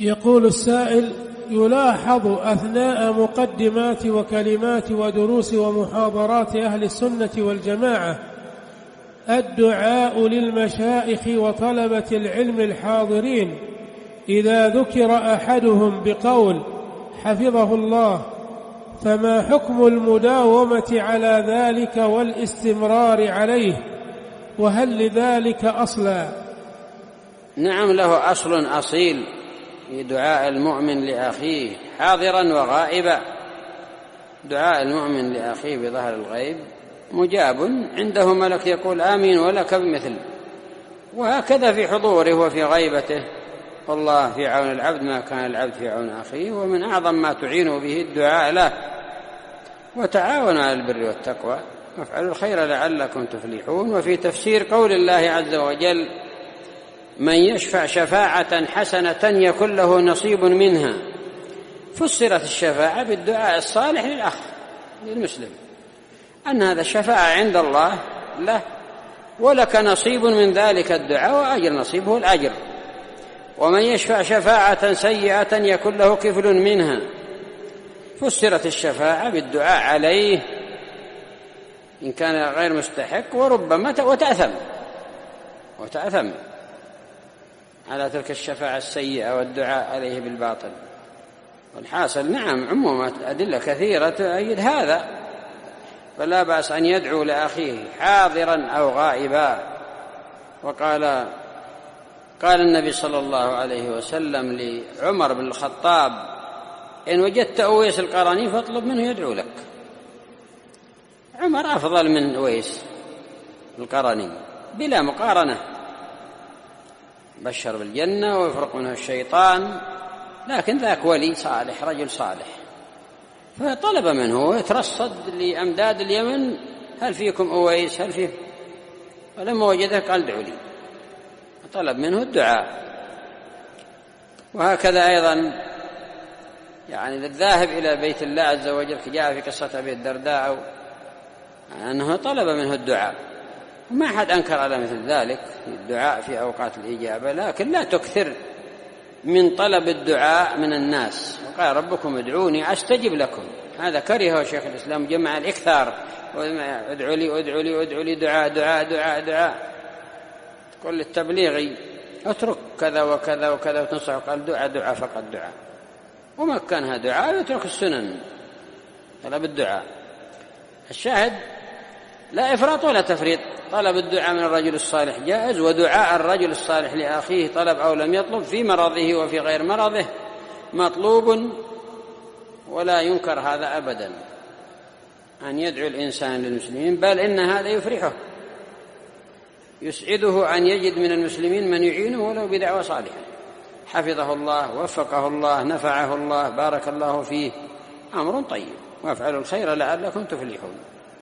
يقول السائل: يلاحظ أثناء مقدمات وكلمات ودروس ومحاضرات أهل السنة والجماعة الدعاء للمشايخ وطلبة العلم الحاضرين إذا ذكر أحدهم بقول حفظه الله، فما حكم المداومة على ذلك والاستمرار عليه، وهل لذلك أصلا؟ نعم، له أصل أصيل في دعاء المؤمن لأخيه حاضرا وغائبا. دعاء المؤمن لأخيه بظهر الغيب مجاب، عنده ملك يقول آمين ولك بمثل، وهكذا في حضوره وفي غيبته. والله في عون العبد ما كان العبد في عون أخيه، ومن أعظم ما تعين به الدعاء له. وتعاونوا على البر والتقوى وافعلوا الخير لعلكم تفلحون. وفي تفسير قول الله عز وجل: من يشفع شفاعة حسنة يكن له نصيب منها، فسرت الشفاعة بالدعاء الصالح للأخ للمسلم، أن هذا الشفاعة عند الله له، ولك نصيب من ذلك الدعاء، وأجر نصيبه الأجر. ومن يشفع شفاعة سيئة يكن له كفل منها، فسرت الشفاعة بالدعاء عليه إن كان غير مستحق، وربما وتأثم على تلك الشفاعة السيئة والدعاء عليه بالباطل. والحاصل نعم، عمومات أدلة كثيرة تؤيد هذا، فلا بأس أن يدعو لأخيه حاضرا أو غائبا. قال النبي صلى الله عليه وسلم لعمر بن الخطاب: إن وجدت أويس القرني فاطلب منه يدعو لك. عمر أفضل من أويس القرني بلا مقارنة، بشر بالجنة ويفرق منه الشيطان، لكن ذاك ولي صالح، رجل صالح، فطلب منه ويترصد لأمداد اليمن: هل فيكم أويس؟ هل فيه؟ ولما وجده قال: ادعوا لي. طلب منه الدعاء. وهكذا أيضا يعني للذاهب إلى بيت الله عز وجل، جاء في قصة أبي الدرداء أنه طلب منه الدعاء، وما أحد أنكر على مثل ذلك في الدعاء في أوقات الإجابة، لكن لا تكثر من طلب الدعاء من الناس. وقال: ربكم ادعوني أستجب لكم. هذا كرهه شيخ الإسلام، جمع الإكثار: ادعوا لي ادعوا لي ادعوا لي، دعاء دعاء دعاء دعاء. تقول للتبليغي: اترك كذا وكذا وكذا وتنصح، قال: دعاء دعاء فقط دعاء. وما كانها دعاء يترك السنن، طلب الدعاء. الشاهد لا إفراط ولا تفريط، طلب الدعاء من الرجل الصالح جائز، ودعاء الرجل الصالح لأخيه طلب أو لم يطلب في مرضه وفي غير مرضه مطلوب، ولا ينكر هذا أبدا أن يدعو الإنسان للمسلمين، بل إن هذا يفرحه، يسعده أن يجد من المسلمين من يعينه ولو بدعوة صالحة. حفظه الله، وفقه الله، نفعه الله، بارك الله فيه، أمر طيب. وافعلوا الخير لعلكم تفلحون.